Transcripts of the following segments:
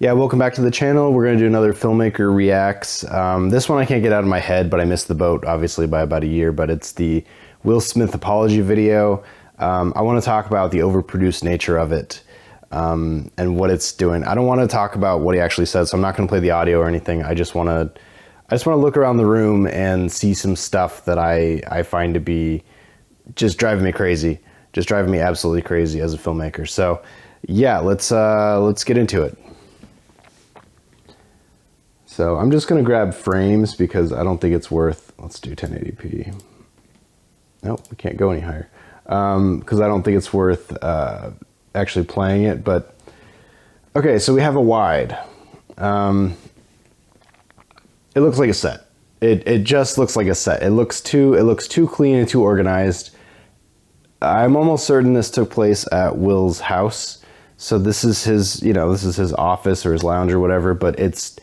Yeah, welcome back to the channel. We're going to do another Filmmaker Reacts. This one I can't get out of my head, but I missed the boat, obviously, by about a year, but it's the Will Smith apology video. I want to talk about the overproduced nature of it and what it's doing. I don't want to talk about what he actually said, so I'm not going to play the audio or anything. I just want to look around the room and see some stuff that I find to be just driving me crazy, just driving me absolutely crazy as a filmmaker. So yeah, let's get into it. So I'm just going to grab frames because I don't think it's worth, let's do 1080p. Nope, we can't go any higher because I don't think it's worth actually playing it. But okay, so we have a wide. It looks like a set. It just looks like a set. It looks too clean and too organized. I'm almost certain this took place at Will's house. So this is his, this is his office or his lounge or whatever, but it's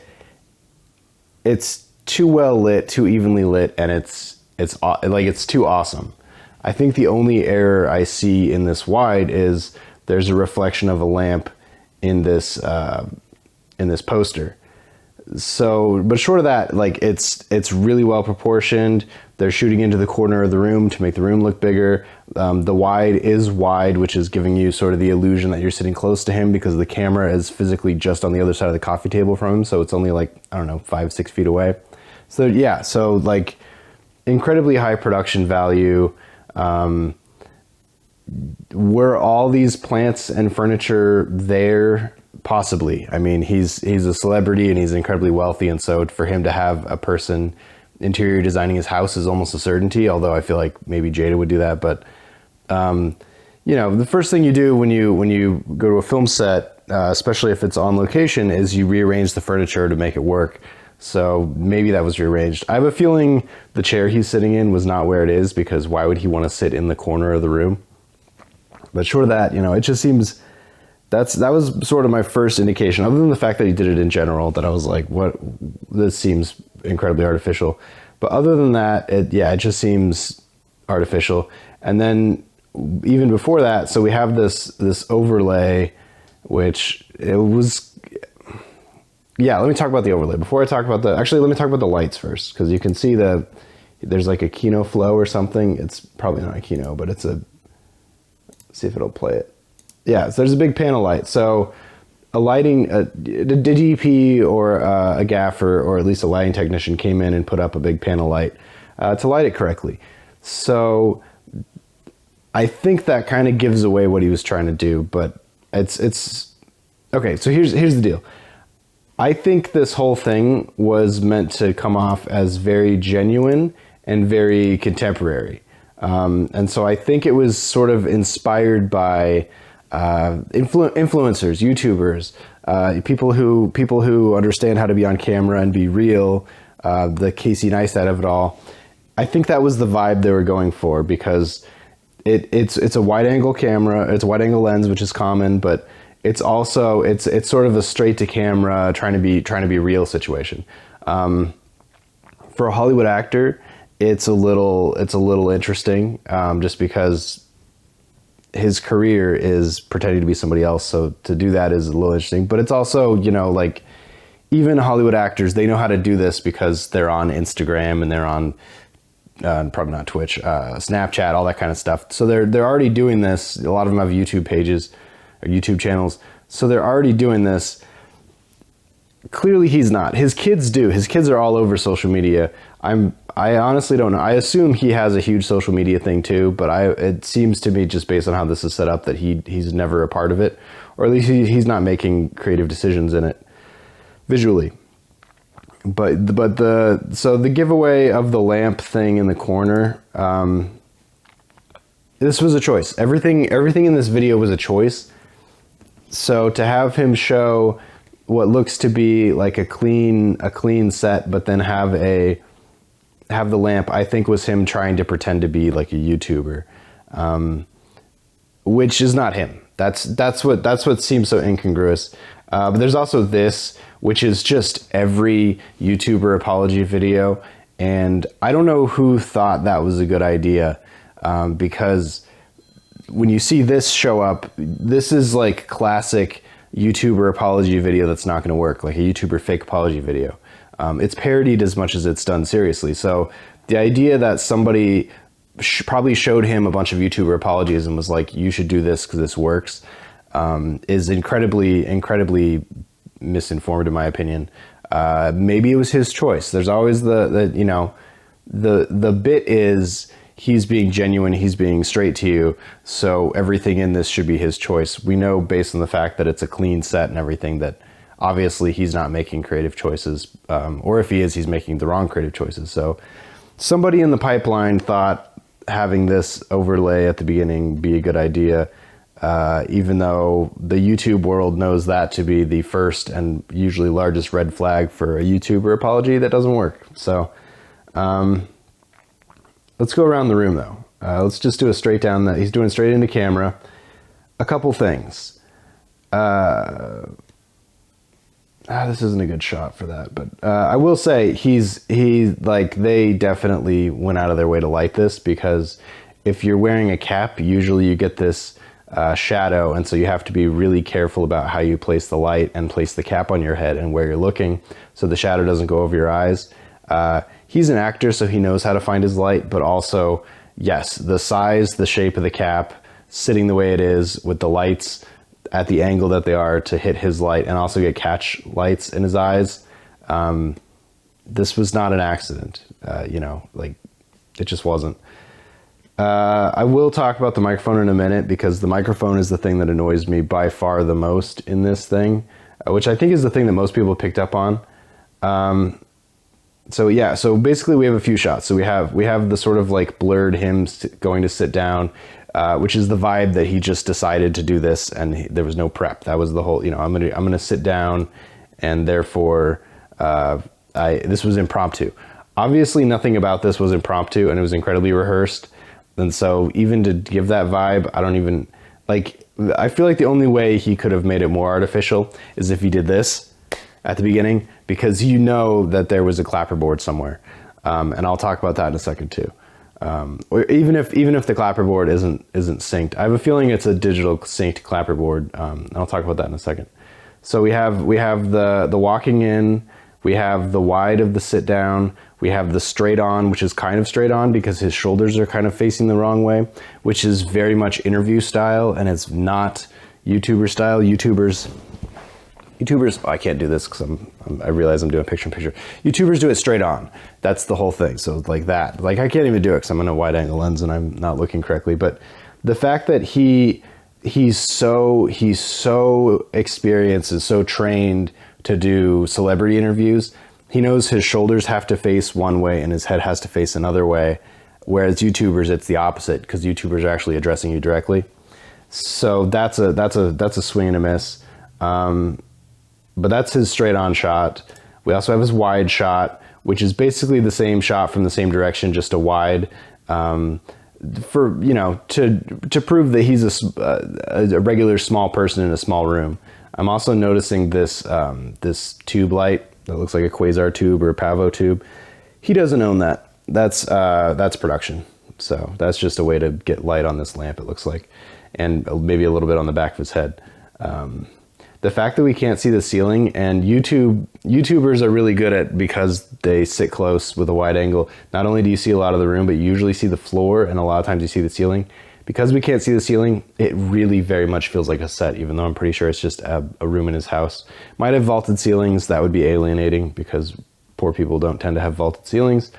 too well lit, too evenly lit, and it's too awesome. I think the only error I see in this wide is there's a reflection of a lamp in this poster. So, but short of that, like it's really well proportioned. They're shooting into the corner of the room to make the room look bigger. The wide is wide, which is giving you sort of the illusion that you're sitting close to him because the camera is physically just on the other side of the coffee table from him. So it's only like, I don't know, 5-6 feet away. So yeah, so like incredibly high production value. Were all these plants and furniture there? Possibly. I mean, he's a celebrity and he's incredibly wealthy, and so for him to have a person interior designing his house is almost a certainty, although I feel like maybe Jada would do that. But the first thing you do when you go to a film set, especially if it's on location, is you rearrange the furniture to make it work. So maybe that was rearranged. I have a feeling the chair he's sitting in was not where it is, because why would he want to sit in the corner of the room? But short of that, it just seems that was sort of my first indication, other than the fact that he did it in general, that I was like, what, this seems incredibly artificial. But other than that, it just seems artificial. And then even before that, so we have this overlay, which it was, yeah, let me talk about the overlay. Before I talk about actually, let me talk about the lights first, because you can see there's like a Kino flow or something. It's probably not a Kino, but it's let's see if it'll play it. Yeah, so there's a big panel light. So a DP or a gaffer, or at least a lighting technician, came in and put up a big panel light to light it correctly. So I think that kind of gives away what he was trying to do, but it's okay. So here's the deal. I think this whole thing was meant to come off as very genuine and very contemporary. And so I think it was sort of inspired by influencers, YouTubers, people who understand how to be on camera and be real, the Casey Neistat of it all. I think that was the vibe they were going for, because it's a wide angle camera, it's a wide angle lens, which is common, but it's also it's sort of a straight to camera trying to be real situation. For a Hollywood actor, it's a little interesting, just because his career is pretending to be somebody else. So to do that is a little interesting, but it's also, like even Hollywood actors, they know how to do this because they're on Instagram and they're on, probably not Twitch, Snapchat, all that kind of stuff. So they're already doing this. A lot of them have YouTube pages or YouTube channels. So they're already doing this. Clearly he's not. His kids do. His kids are all over social media. I honestly don't know. I assume he has a huge social media thing too, but it seems to me, just based on how this is set up, that he's never a part of it, or at least he's not making creative decisions in it visually. But the giveaway of the lamp thing in the corner, this was a choice. Everything in this video was a choice. So to have him show what looks to be like a clean set, but then have the lamp, I think was him trying to pretend to be like a YouTuber, which is not him. That's what seems so incongruous. But there's also this, which is just every YouTuber apology video, and I don't know who thought that was a good idea, because when you see this show up, this is like classic YouTuber apology video that's not going to work, like a YouTuber fake apology video. It's parodied as much as it's done seriously. So the idea that somebody probably showed him a bunch of YouTuber apologies and was like, you should do this because this works, is incredibly misinformed in my opinion. Maybe it was his choice. There's always the bit is he's being genuine, he's being straight to you, so everything in this should be his choice. We know based on the fact that it's a clean set and everything that obviously he's not making creative choices, or if he is, he's making the wrong creative choices. So somebody in the pipeline thought having this overlay at the beginning be a good idea, even though the YouTube world knows that to be the first and usually largest red flag for a YouTuber apology that doesn't work. So let's go around the room though. Let's just do a straight down that he's doing straight into camera. A couple things. This isn't a good shot for that, but I will say they definitely went out of their way to light this, because if you're wearing a cap, usually you get this shadow, and so you have to be really careful about how you place the light and place the cap on your head and where you're looking so the shadow doesn't go over your eyes. He's an actor, so he knows how to find his light, but also, yes, the size, the shape of the cap, sitting the way it is with the lights at the angle that they are to hit his light and also get catch lights in his eyes. This was not an accident, it just wasn't. I will talk about the microphone in a minute, because the microphone is the thing that annoys me by far the most in this thing, which I think is the thing that most people picked up on. So basically we have a few shots. So we have the sort of like blurred him going to sit down, which is the vibe that he just decided to do this, and there was no prep. That was the whole, I'm gonna sit down, and therefore this was impromptu. Obviously nothing about this was impromptu, and it was incredibly rehearsed. And so even to give that vibe, I feel like the only way he could have made it more artificial is if he did this at the beginning, because that there was a clapperboard somewhere. And I'll talk about that in a second too. Or even if the clapperboard isn't synced, I have a feeling it's a digital synced clapperboard. And I'll talk about that in a second. So we have the walking in, we have the wide of the sit down, we have the straight on, which is kind of straight on because his shoulders are kind of facing the wrong way, which is very much interview style, and it's not YouTuber style. YouTubers, I can't do this because I realize I'm doing picture in picture. YouTubers do it straight on. That's the whole thing. So like that, I can't even do it because I'm in a wide angle lens and I'm not looking correctly. But the fact that he's so experienced and so trained to do celebrity interviews, he knows his shoulders have to face one way and his head has to face another way. Whereas YouTubers, it's the opposite, because YouTubers are actually addressing you directly. So that's a swing and a miss. But that's his straight on shot. We also have his wide shot, which is basically the same shot from the same direction, just a wide, to prove that he's a regular small person in a small room. I'm also noticing this tube light that looks like a quasar tube or a pavo tube. He doesn't own that. That's production. So that's just a way to get light on this lamp, it looks like, and maybe a little bit on the back of his head. The fact that we can't see the ceiling, and YouTubers are really good at, because they sit close with a wide angle, not only do you see a lot of the room, but you usually see the floor, and a lot of times you see the ceiling. Because we can't see the ceiling, it really very much feels like a set, even though I'm pretty sure it's just a room in his house. Might have vaulted ceilings, that would be alienating because poor people don't tend to have vaulted ceilings.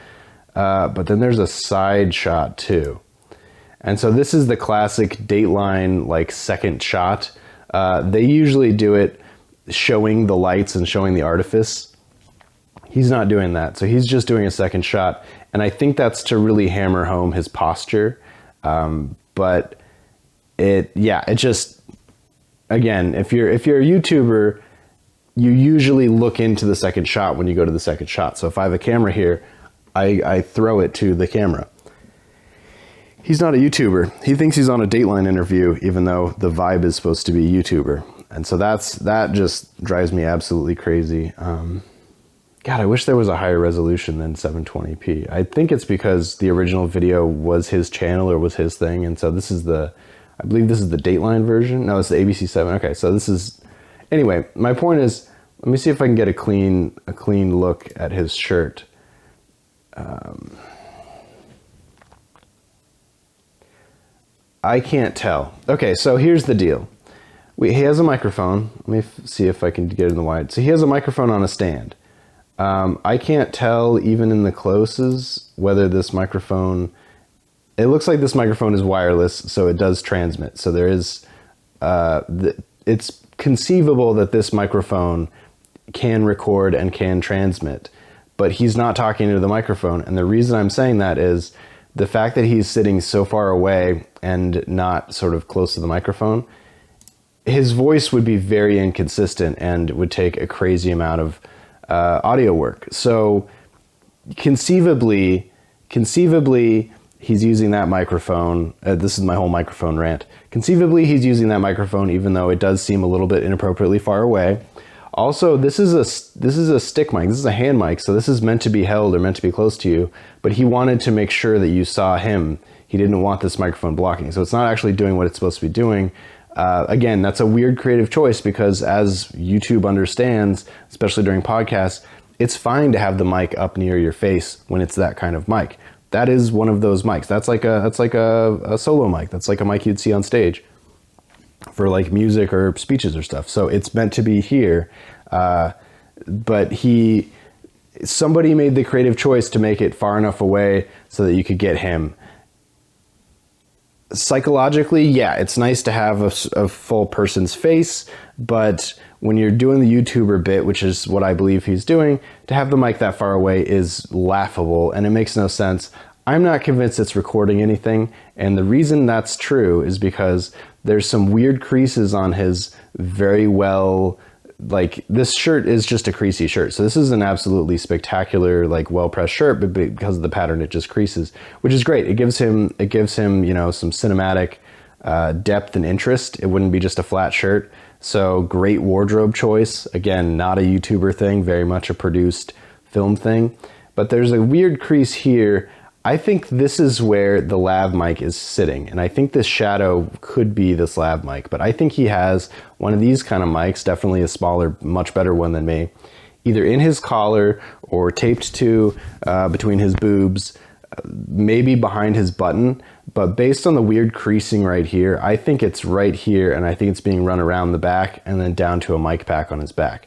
But then there's a side shot too. And so this is the classic Dateline second shot. They usually do it showing the lights and showing the artifice. He's not doing that. So he's just doing a second shot. And I think that's to really hammer home his posture. But it just, again, if you're a YouTuber, you usually look into the second shot when you go to the second shot. So if I have a camera here, I throw it to the camera. He's not a YouTuber. He thinks he's on a Dateline interview, even though the vibe is supposed to be YouTuber. And so that just drives me absolutely crazy. God, I wish there was a higher resolution than 720p. I think it's because the original video was his channel or was his thing. And so I believe this is the Dateline version. No, it's the ABC 7. Okay, so this is Anyway, my point is, let me see if I can get a clean look at his shirt. I can't tell. Okay, so here's the deal. He has a microphone. Let me see if I can get it in the wide. So he has a microphone on a stand. I can't tell even in the closes whether this microphone, it looks like this microphone is wireless, so it does transmit. So there is, it's conceivable that this microphone can record and can transmit, but he's not talking into the microphone. And the reason I'm saying that is the fact that he's sitting so far away and not sort of close to the microphone, his voice would be very inconsistent and would take a crazy amount of audio work. So conceivably, he's using that microphone. This is my whole microphone rant. Conceivably, he's using that microphone, even though it does seem a little bit inappropriately far away. Also, this is a stick mic. This is a hand mic, so this is meant to be held or meant to be close to you. But he wanted to make sure that you saw him. He didn't want this microphone blocking, so it's not actually doing what it's supposed to be doing. Again, that's a weird creative choice because as YouTube understands, especially during podcasts, it's fine to have the mic up near your face when it's that kind of mic. That is one of those mics. That's like a solo mic. That's like a mic you'd see on stage for like music or speeches or stuff. So it's meant to be here. But somebody made the creative choice to make it far enough away so that you could get him. Psychologically, yeah, it's nice to have a full person's face, but when you're doing the YouTuber bit, which is what I believe he's doing, to have the mic that far away is laughable and it makes no sense. I'm not convinced it's recording anything, and the reason that's true is because there's some weird creases on his very well, like this shirt is just a creasy shirt. So this is an absolutely spectacular, like well-pressed shirt, but because of the pattern, it just creases, which is great. It gives him, you know, some cinematic depth and interest. It wouldn't be just a flat shirt. So great wardrobe choice. Again, not a YouTuber thing, very much a produced film thing. But there's a weird crease here. I think this is where the lav mic is sitting, and I think this shadow could be this lav mic, but I think he has one of these kind of mics, definitely a smaller, much better one than me, either in his collar or taped to between his boobs, maybe behind his button, but based on the weird creasing right here, I think it's right here, and I think it's being run around the back and then down to a mic pack on his back.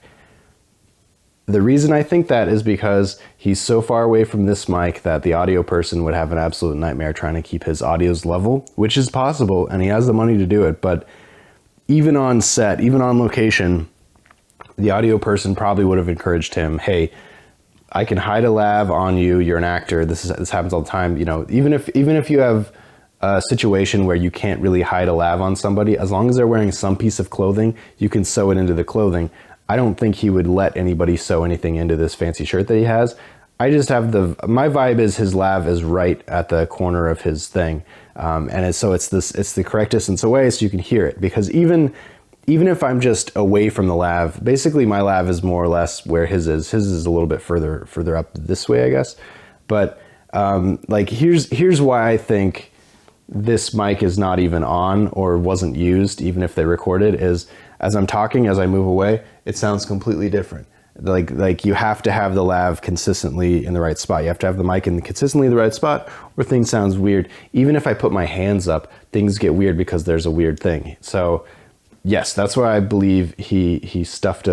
The reason I think that is because he's so far away from this mic that the audio person would have an absolute nightmare trying to keep his audios level, which is possible, and he has the money to do it. But even on set, even on location, the audio person probably would have encouraged him, hey, I can hide a lav on you, you're an actor, this happens all the time. You know, even if you have a situation where you can't really hide a lav on somebody, as long as they're wearing some piece of clothing, you can sew it into the clothing. I don't think he would let anybody sew anything into this fancy shirt that he has. I just have my vibe is his lav is right at the corner of his thing. So it's the correct distance away so you can hear it, because even if I'm just away from the lav, basically my lav is more or less where his is. His is a little bit further up this way, I guess. But like here's why I think this mic is not even on or wasn't used, even if they recorded, is as I'm talking, as I move away, it sounds completely different. Like you have to have the lav consistently in the right spot. You have to have the mic in consistently the right spot, or things sounds weird. Even if I put my hands up, things get weird because there's a weird thing. So yes, that's why I believe somebody stuffed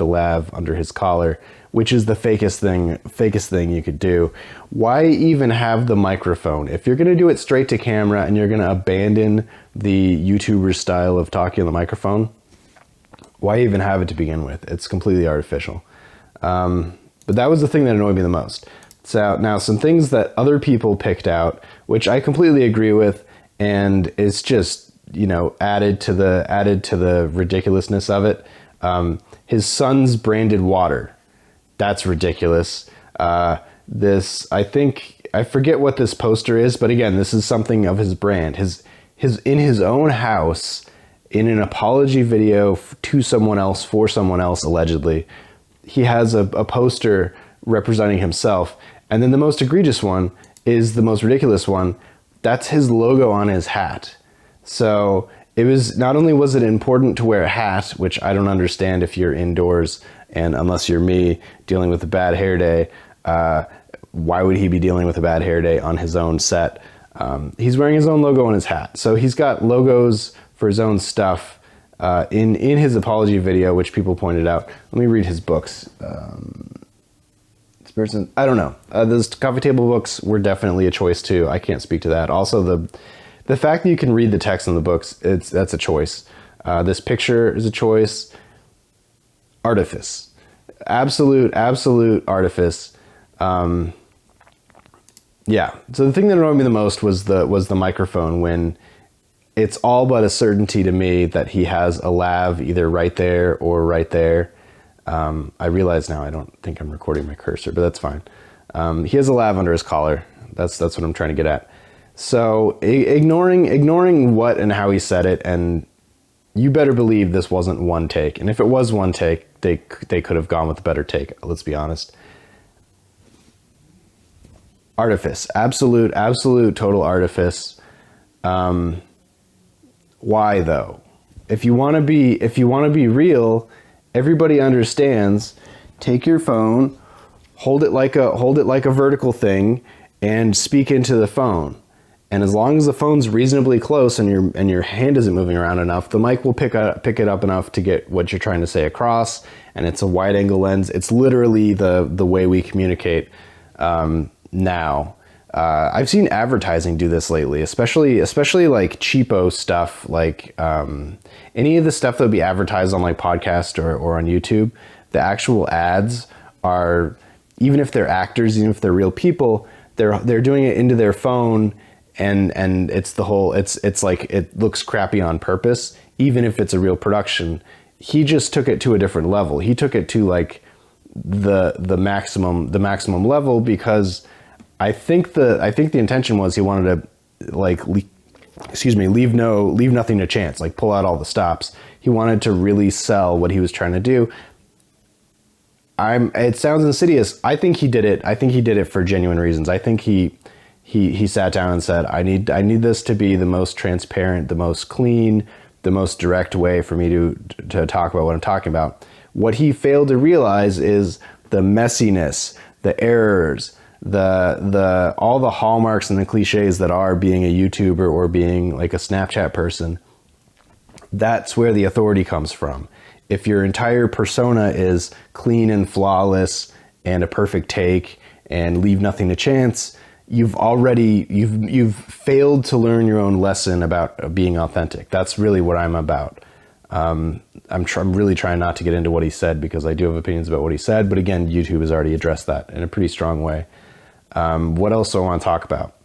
a lav under his collar, which is the fakest thing you could do. Why even have the microphone? If you're gonna do it straight to camera and you're gonna abandon the YouTuber style of talking on the microphone, why even have it to begin with? It's completely artificial. But that was the thing that annoyed me the most. So now some things that other people picked out, which I completely agree with, and it's just, you know, added to the ridiculousness of it. His son's branded water. That's ridiculous. I forget what this poster is, but again, this is something of his brand. In his own house, in an apology video to someone else, for someone else, allegedly, he has a poster representing himself. And then the most egregious one is the most ridiculous one. That's his logo on his hat. So it was, not only was it important to wear a hat, which I don't understand if you're indoors and unless you're me dealing with a bad hair day, why would he be dealing with a bad hair day on his own set? He's wearing his own logo on his hat. So he's got logos for his own stuff in his apology video, which people pointed out. Let me read his books. This person, I don't know. Those coffee table books were definitely a choice too. I can't speak to that. Also, the fact that you can read the text in the books, that's a choice. This picture is a choice. Artifice. Absolute artifice. Yeah. So the thing that annoyed me the most was the microphone, when it's all but a certainty to me that he has a lav either right there or right there. I realize now I don't think I'm recording my cursor, but that's fine. He has a lav under his collar. That's what I'm trying to get at. So ignoring what and how he said it, and you better believe this wasn't one take. And if it was one take, they could have gone with a better take. Let's be honest. Artifice, absolute total artifice. Why though? If you want to be real, everybody understands. Take your phone, hold it like a vertical thing, and speak into the phone. And as long as the phone's reasonably close and your hand isn't moving around enough, the mic will pick it up enough to get what you're trying to say across. And it's a wide angle lens. It's literally the way we communicate now. I've seen advertising do this lately, especially like cheapo stuff, like any of the stuff that would be advertised on like podcast or on YouTube. The actual ads are, even if they're actors, even if they're real people, they're doing it into their phone, and it's the whole, it's like it looks crappy on purpose, even if it's a real production. He just took it to a different level. He took it to like the maximum level, because I think the intention was he wanted to like leave nothing to chance, like pull out all the stops. He wanted to really sell what he was trying to do. It sounds insidious. I think he did it. I think he did it for genuine reasons. I think he sat down and said, I need this to be the most transparent, the most clean, the most direct way for me to talk about what I'm talking about. What he failed to realize is the messiness, the errors, all the hallmarks and the cliches that are being a YouTuber or being like a Snapchat person. That's where the authority comes from. If your entire persona is clean and flawless and a perfect take and leave nothing to chance, you've failed to learn your own lesson about being authentic. That's really what I'm about. I'm really trying not to get into what he said, because I do have opinions about what he said, but again, YouTube has already addressed that in a pretty strong way. What else do I want to talk about?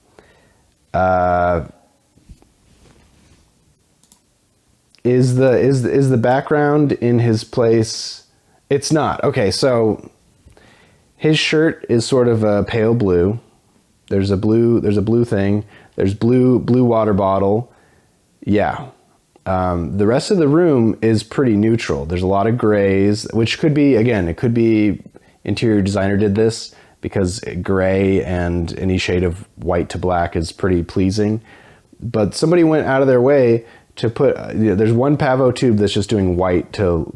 Is the background in his place? It's not. Okay, so his shirt is sort of a pale blue. There's a blue thing. There's blue water bottle. Yeah. The rest of the room is pretty neutral. There's a lot of grays, which could be, again, it could be interior designer did this, because gray and any shade of white to black is pretty pleasing. But somebody went out of their way to put, there's one pavo tube that's just doing white to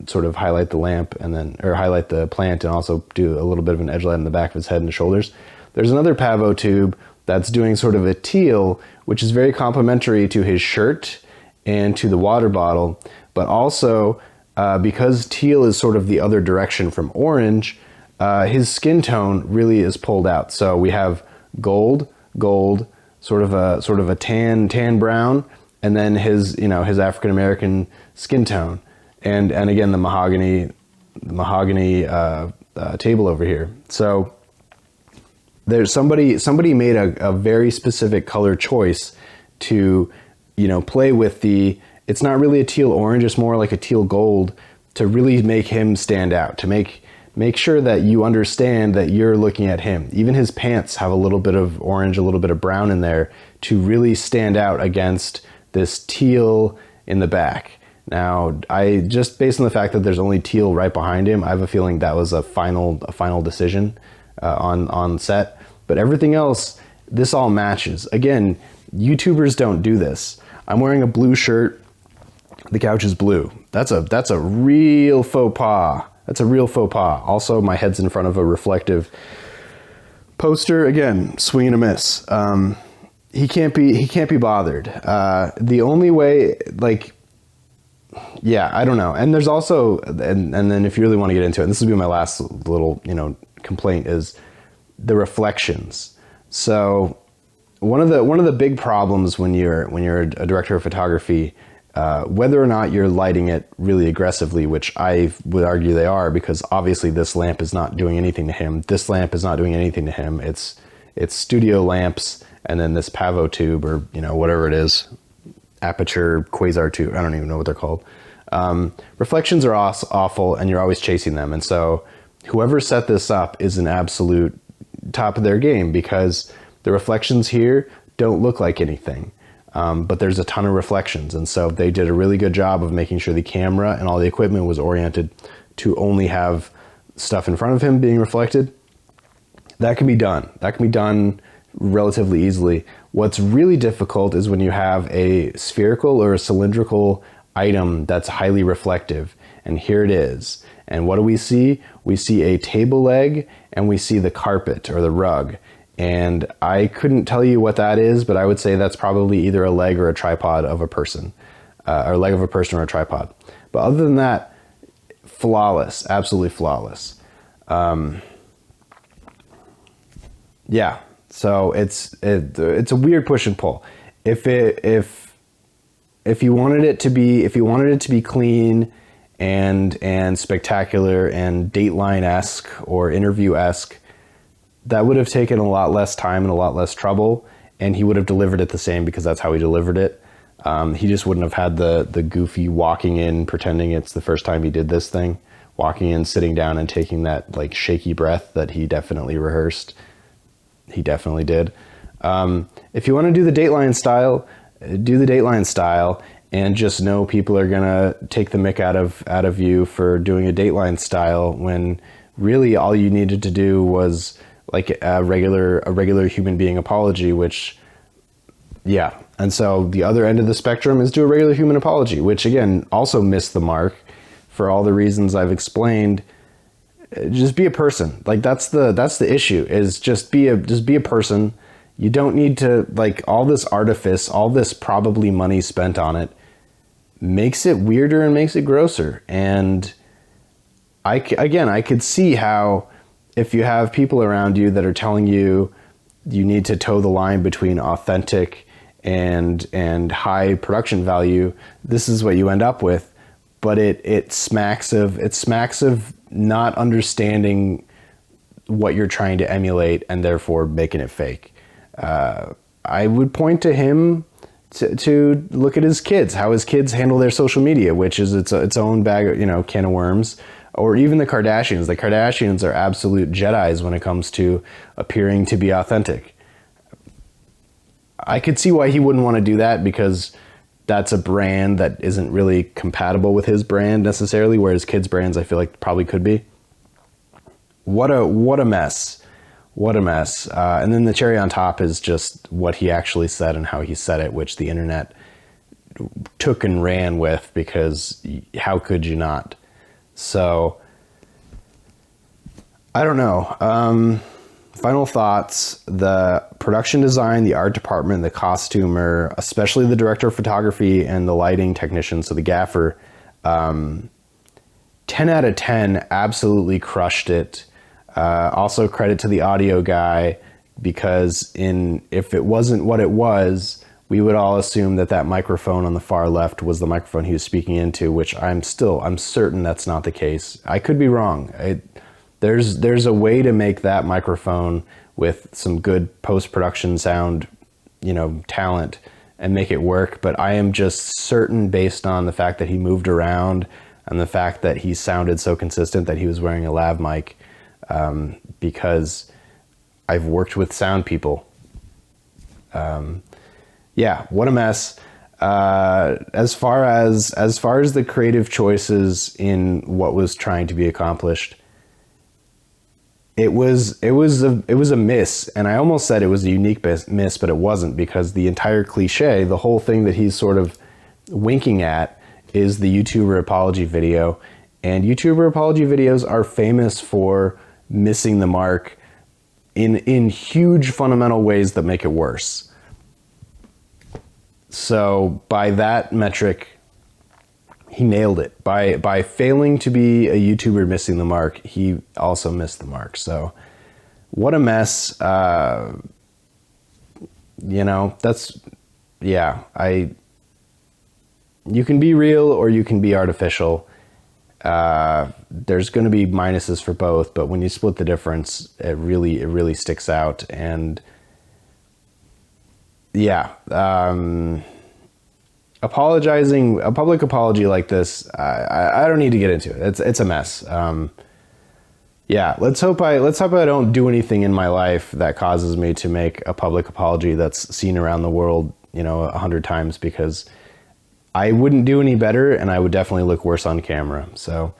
sort of highlight the lamp, and then, or highlight the plant, and also do a little bit of an edge light in the back of his head and shoulders. There's another pavo tube that's doing sort of a teal, which is very complementary to his shirt and to the water bottle. But also, because teal is sort of the other direction from orange, his skin tone really is pulled out. So we have gold, sort of a tan brown, and then his African-American skin tone. And again, the mahogany table over here. So there's somebody made a very specific color choice to, play with it's not really a teal orange, it's more like a teal gold, to really make him stand out, to make sure that you understand that you're looking at him. Even his pants have a little bit of orange, a little bit of brown in there, to really stand out against this teal in the back. Now, just based on the fact that there's only teal right behind him, I have a feeling that was a final decision on set. But everything else, this all matches. Again, YouTubers don't do this. I'm wearing a blue shirt. The couch is blue. That's a real faux pas. That's a real faux pas. Also, my head's in front of a reflective poster. Again, swing and a miss. He can't be bothered. The only way, like, yeah, I don't know. And there's also, and then if you really want to get into it, and this will be my last little, complaint, is the reflections. So one of the big problems when you're a director of photography, whether or not you're lighting it really aggressively, which I would argue they are, because obviously this lamp is not doing anything to him. This lamp is not doing anything to him. It's studio lamps, and then this pavo tube, or whatever it is, aperture quasar tube. I don't even know what they're called. Reflections are awful, and you're always chasing them. And so whoever set this up is an absolute top of their game, because the reflections here don't look like anything. But there's a ton of reflections. And so they did a really good job of making sure the camera and all the equipment was oriented to only have stuff in front of him being reflected. That can be done. That can be done relatively easily. What's really difficult is when you have a spherical or a cylindrical item that's highly reflective. And here it is. And what do we see? We see a table leg, and we see the carpet or the rug. And I couldn't tell you what that is, but I would say that's probably either a leg or a tripod of a person, or a leg of a person or a tripod. But other than that, flawless, absolutely flawless. Yeah. So it's a weird push and pull. If you wanted it to be clean and spectacular and Dateline-esque or interview-esque, that would have taken a lot less time and a lot less trouble, and he would have delivered it the same, because that's how he delivered it. He just wouldn't have had the goofy walking in, pretending it's the first time he did this thing, walking in, sitting down, and taking that like shaky breath that he definitely rehearsed. He definitely did. If you want to do the Dateline style, do the Dateline style, and just know people are gonna take the mick out of you for doing a Dateline style, when really all you needed to do was like a regular human being apology, which, yeah. And so the other end of the spectrum is do a regular human apology, which again also missed the mark for all the reasons I've explained. Just be a person. Like that's the issue, is just be a person. You don't need to, like, all this artifice, all this probably money spent on it makes it weirder and makes it grosser. And I could see how, if you have people around you that are telling you you need to toe the line between authentic and high production value, this is what you end up with. But it smacks of not understanding what you're trying to emulate, and therefore making it fake. I would point to him to look at his kids, how his kids handle their social media, which is its own bag of, can of worms. Or even the Kardashians. The Kardashians are absolute Jedis when it comes to appearing to be authentic. I could see why he wouldn't want to do that, because that's a brand that isn't really compatible with his brand necessarily, whereas kids' brands I feel like probably could be. What a mess. What a mess. And then the cherry on top is just what he actually said and how he said it, which the internet took and ran with, because how could you not? So, I don't know. Final thoughts: the production design, the art department, the costumer, especially the director of photography and the lighting technician, so the gaffer, 10 out of 10, absolutely crushed it. Also credit to the audio guy, because if it wasn't what it was, we would all assume that microphone on the far left was the microphone he was speaking into, which I'm certain that's not the case. I could be wrong. There's a way to make that microphone with some good post-production sound, talent, and make it work. But I am just certain, based on the fact that he moved around and the fact that he sounded so consistent, that he was wearing a lav mic, because I've worked with sound people. Yeah, what a mess. As far as the creative choices in what was trying to be accomplished, it was a miss. And I almost said it was a unique miss, but it wasn't, because the entire cliche, the whole thing that he's sort of winking at, is the YouTuber apology video. And YouTuber apology videos are famous for missing the mark in huge fundamental ways that make it worse. So by that metric, he nailed it. By failing to be a YouTuber missing the mark, he also missed the mark. So what a mess. You know, that's, yeah, you can be real or you can be artificial. There's going to be minuses for both, but when you split the difference, it really sticks out. And yeah, apologizing, a public apology like this, I don't need to get into it. It's a mess. Yeah, let's hope I don't do anything in my life that causes me to make a public apology that's seen around the world, you know, 100 times, because I wouldn't do any better and I would definitely look worse on camera. So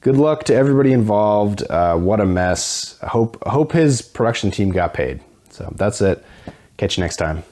good luck to everybody involved. What a mess. Hope his production team got paid. So that's it. Catch you next time.